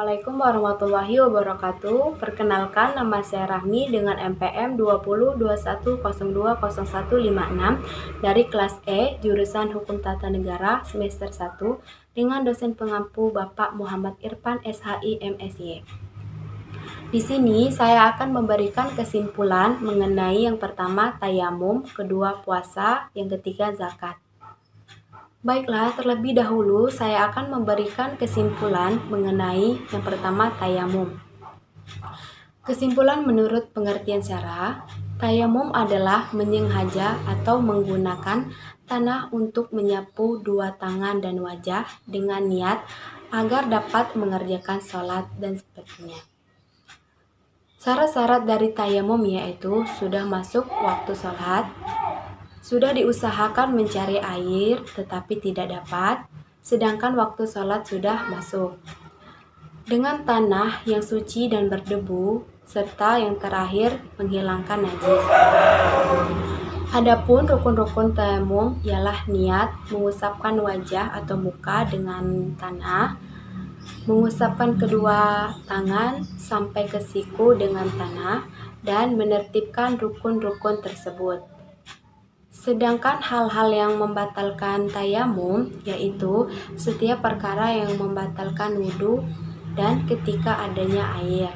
Assalamualaikum warahmatullahi wabarakatuh. Perkenalkan, nama saya Rahmi dengan NPM 2021020156 dari kelas E, jurusan Hukum Tata Negara semester 1 dengan dosen pengampu Bapak Muhammad Irfan SHI MSy. Di sini saya akan memberikan kesimpulan mengenai yang pertama tayamum, kedua puasa, yang ketiga zakat. Baiklah, terlebih dahulu saya akan memberikan kesimpulan mengenai yang pertama tayamum. Kesimpulan menurut pengertian syarah, tayamum adalah menyengaja atau menggunakan tanah untuk menyapu dua tangan dan wajah dengan niat agar dapat mengerjakan sholat dan sebagainya. Syarat-syarat dari tayamum yaitu sudah masuk waktu sholat, sudah diusahakan mencari air tetapi tidak dapat, sedangkan waktu sholat sudah masuk. Dengan tanah yang suci dan berdebu, serta yang terakhir menghilangkan najis. Adapun rukun-rukun tayamum ialah niat, mengusapkan wajah atau muka dengan tanah, mengusapkan kedua tangan sampai ke siku dengan tanah, dan menertibkan rukun-rukun tersebut. Sedangkan hal-hal yang membatalkan tayamum yaitu setiap perkara yang membatalkan wudhu dan ketika adanya air.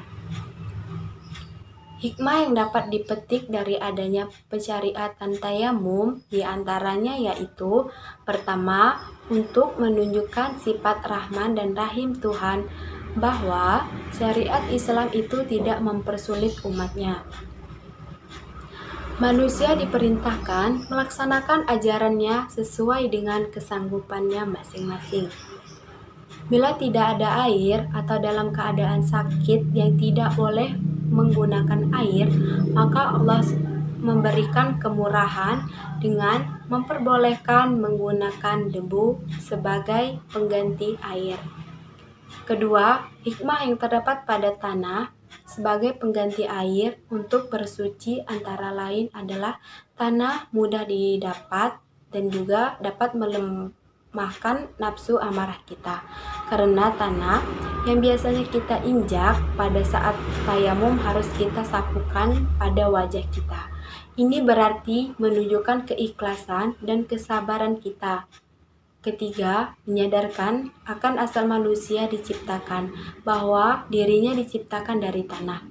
Hikmah yang dapat dipetik dari adanya pensyariatan tayamum diantaranya yaitu pertama, untuk menunjukkan sifat Rahman dan Rahim Tuhan bahwa syariat Islam itu tidak mempersulit umatnya. Manusia diperintahkan melaksanakan ajarannya sesuai dengan kesanggupannya masing-masing. Bila tidak ada air atau dalam keadaan sakit yang tidak boleh menggunakan air, maka Allah memberikan kemurahan dengan memperbolehkan menggunakan debu sebagai pengganti air. Kedua, hikmah yang terdapat pada tanah sebagai pengganti air untuk bersuci antara lain adalah tanah mudah didapat dan juga dapat melemahkan nafsu amarah kita. Karena tanah yang biasanya kita injak pada saat tayamum harus kita sapukan pada wajah kita. Ini berarti menunjukkan keikhlasan dan kesabaran kita. Ketiga, menyadarkan akan asal manusia diciptakan, bahwa dirinya diciptakan dari tanah.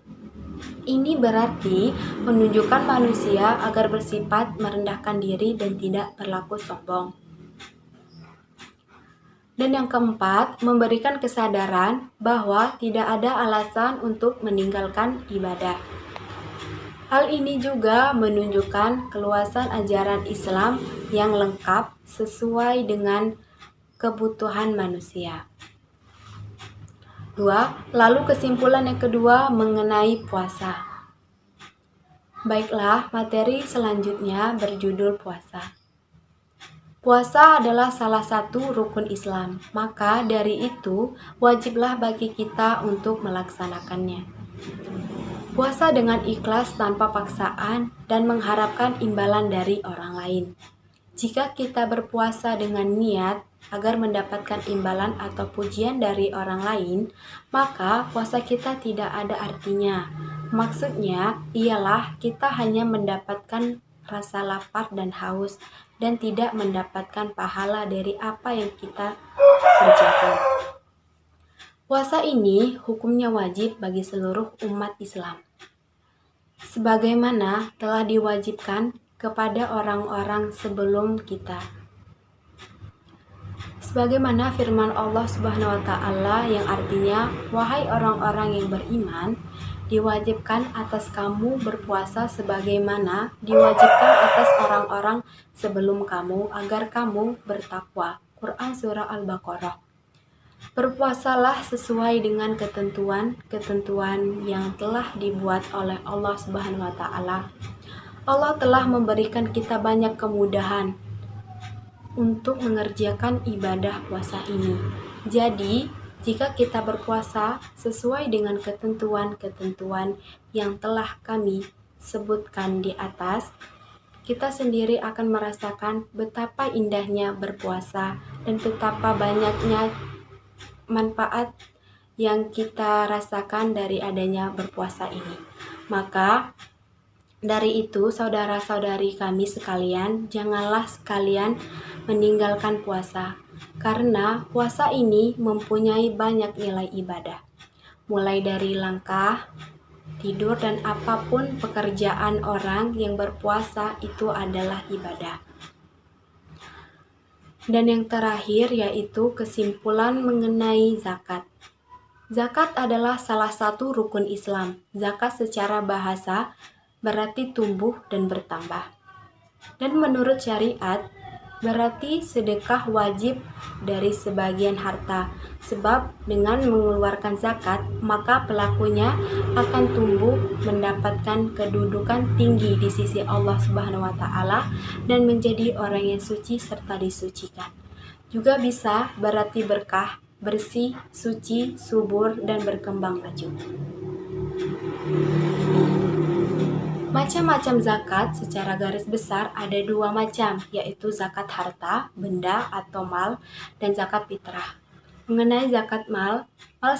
Ini berarti menunjukkan manusia agar bersifat merendahkan diri dan tidak berlaku sombong. Dan yang keempat, memberikan kesadaran bahwa tidak ada alasan untuk meninggalkan ibadah. Hal ini juga menunjukkan keluasan ajaran Islam yang lengkap sesuai dengan kebutuhan manusia. Lalu kesimpulan yang kedua mengenai puasa. Baiklah, materi selanjutnya berjudul puasa. Puasa adalah salah satu rukun Islam, maka dari itu wajiblah bagi kita untuk melaksanakannya. Puasa dengan ikhlas tanpa paksaan dan mengharapkan imbalan dari orang lain. Jika kita berpuasa dengan niat agar mendapatkan imbalan atau pujian dari orang lain, maka puasa kita tidak ada artinya. Maksudnya ialah kita hanya mendapatkan rasa lapar dan haus dan tidak mendapatkan pahala dari apa yang kita kerjakan. Puasa ini hukumnya wajib bagi seluruh umat Islam, sebagaimana telah diwajibkan kepada orang-orang sebelum kita. Sebagaimana firman Allah Subhanahu wa taala yang artinya, "Wahai orang-orang yang beriman, diwajibkan atas kamu berpuasa sebagaimana diwajibkan atas orang-orang sebelum kamu agar kamu bertakwa." Quran surah Al-Baqarah. Berpuasalah sesuai dengan ketentuan-ketentuan yang telah dibuat oleh Allah Subhanahu wa taala. Allah telah memberikan kita banyak kemudahan untuk mengerjakan ibadah puasa ini. Jadi, jika kita berpuasa sesuai dengan ketentuan-ketentuan yang telah kami sebutkan di atas, kita sendiri akan merasakan betapa indahnya berpuasa dan betapa banyaknya manfaat yang kita rasakan dari adanya berpuasa ini. Maka dari itu, saudara-saudari kami sekalian, janganlah sekalian meninggalkan puasa, karena puasa ini mempunyai banyak nilai ibadah. Mulai dari langkah, tidur, dan apapun pekerjaan orang yang berpuasa itu adalah ibadah. Dan yang terakhir yaitu kesimpulan mengenai zakat. Zakat adalah salah satu rukun Islam. Zakat secara bahasa berarti tumbuh dan bertambah. Dan menurut syariat, berarti sedekah wajib dari sebagian harta. Sebab dengan mengeluarkan zakat, maka pelakunya akan tumbuh mendapatkan kedudukan tinggi di sisi Allah Subhanahu wa taala dan menjadi orang yang suci serta disucikan. Juga bisa berarti berkah, bersih, suci, subur, dan berkembang maju. Macam-macam zakat secara garis besar ada dua macam, yaitu zakat harta, benda atau mal, dan zakat fitrah. Mengenai zakat mal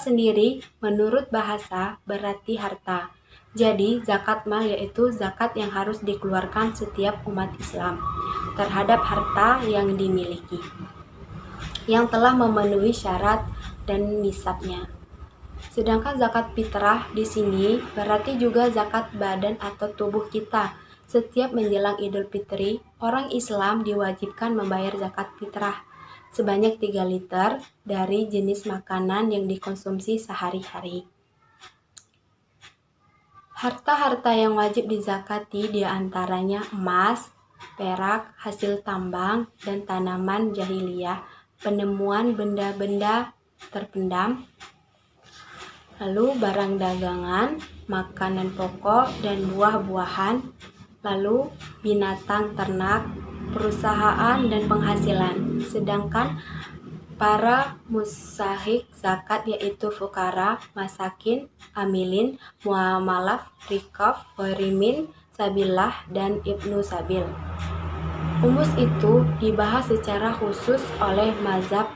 sendiri menurut bahasa berarti harta. Jadi zakat mal yaitu zakat yang harus dikeluarkan setiap umat Islam terhadap harta yang dimiliki, yang telah memenuhi syarat dan nisabnya. Sedangkan zakat fitrah di sini berarti juga zakat badan atau tubuh kita. Setiap menjelang Idul Fitri, orang Islam diwajibkan membayar zakat fitrah sebanyak 3 liter dari jenis makanan yang dikonsumsi sehari-hari. Harta-harta yang wajib dizakati diantaranya emas, perak, hasil tambang, dan tanaman jahiliyah, penemuan benda-benda terpendam, lalu barang dagangan, makanan pokok dan buah-buahan, lalu binatang ternak, perusahaan dan penghasilan. Sedangkan para mustahik zakat yaitu fukara, masakin, amilin, muamalaf, rikaf, ghorimin, sabilah, dan ibnu sabil. Humus itu dibahas secara khusus oleh mazhab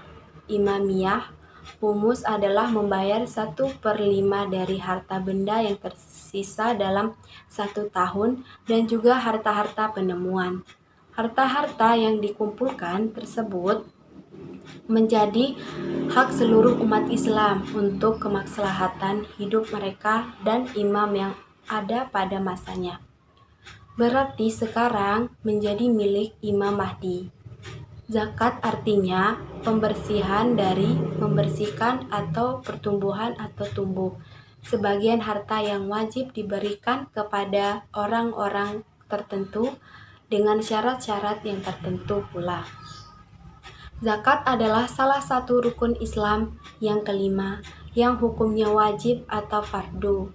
Imamiyah. Humus adalah membayar 1/5 dari harta benda yang tersisa dalam 1 tahun dan juga harta-harta penemuan. Harta-harta yang dikumpulkan tersebut menjadi hak seluruh umat Islam untuk kemaslahatan hidup mereka dan imam yang ada pada masanya. Berarti sekarang menjadi milik Imam Mahdi. Zakat artinya pembersihan dari membersihkan atau pertumbuhan atau tumbuh. Sebagian harta yang wajib diberikan kepada orang-orang tertentu dengan syarat-syarat yang tertentu pula. Zakat adalah salah satu rukun Islam yang kelima yang hukumnya wajib atau fardu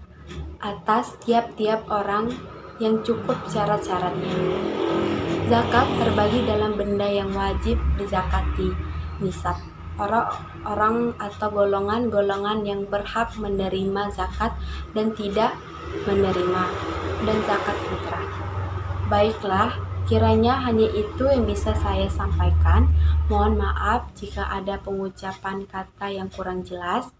atas tiap-tiap orang yang cukup syarat-syaratnya. Zakat terbagi dalam benda yang wajib dizakati, nisab, orang atau golongan-golongan yang berhak menerima zakat dan tidak menerima, dan zakat fitrah. Baiklah, kiranya hanya itu yang bisa saya sampaikan. Mohon maaf jika ada pengucapan kata yang kurang jelas.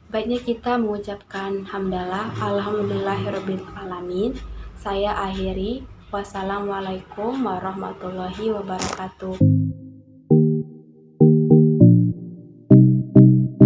Baiknya kita mengucapkan hamdalah, alhamdulillahirabbil alamin. Saya akhiri. Wassalamualaikum warahmatullahi wabarakatuh.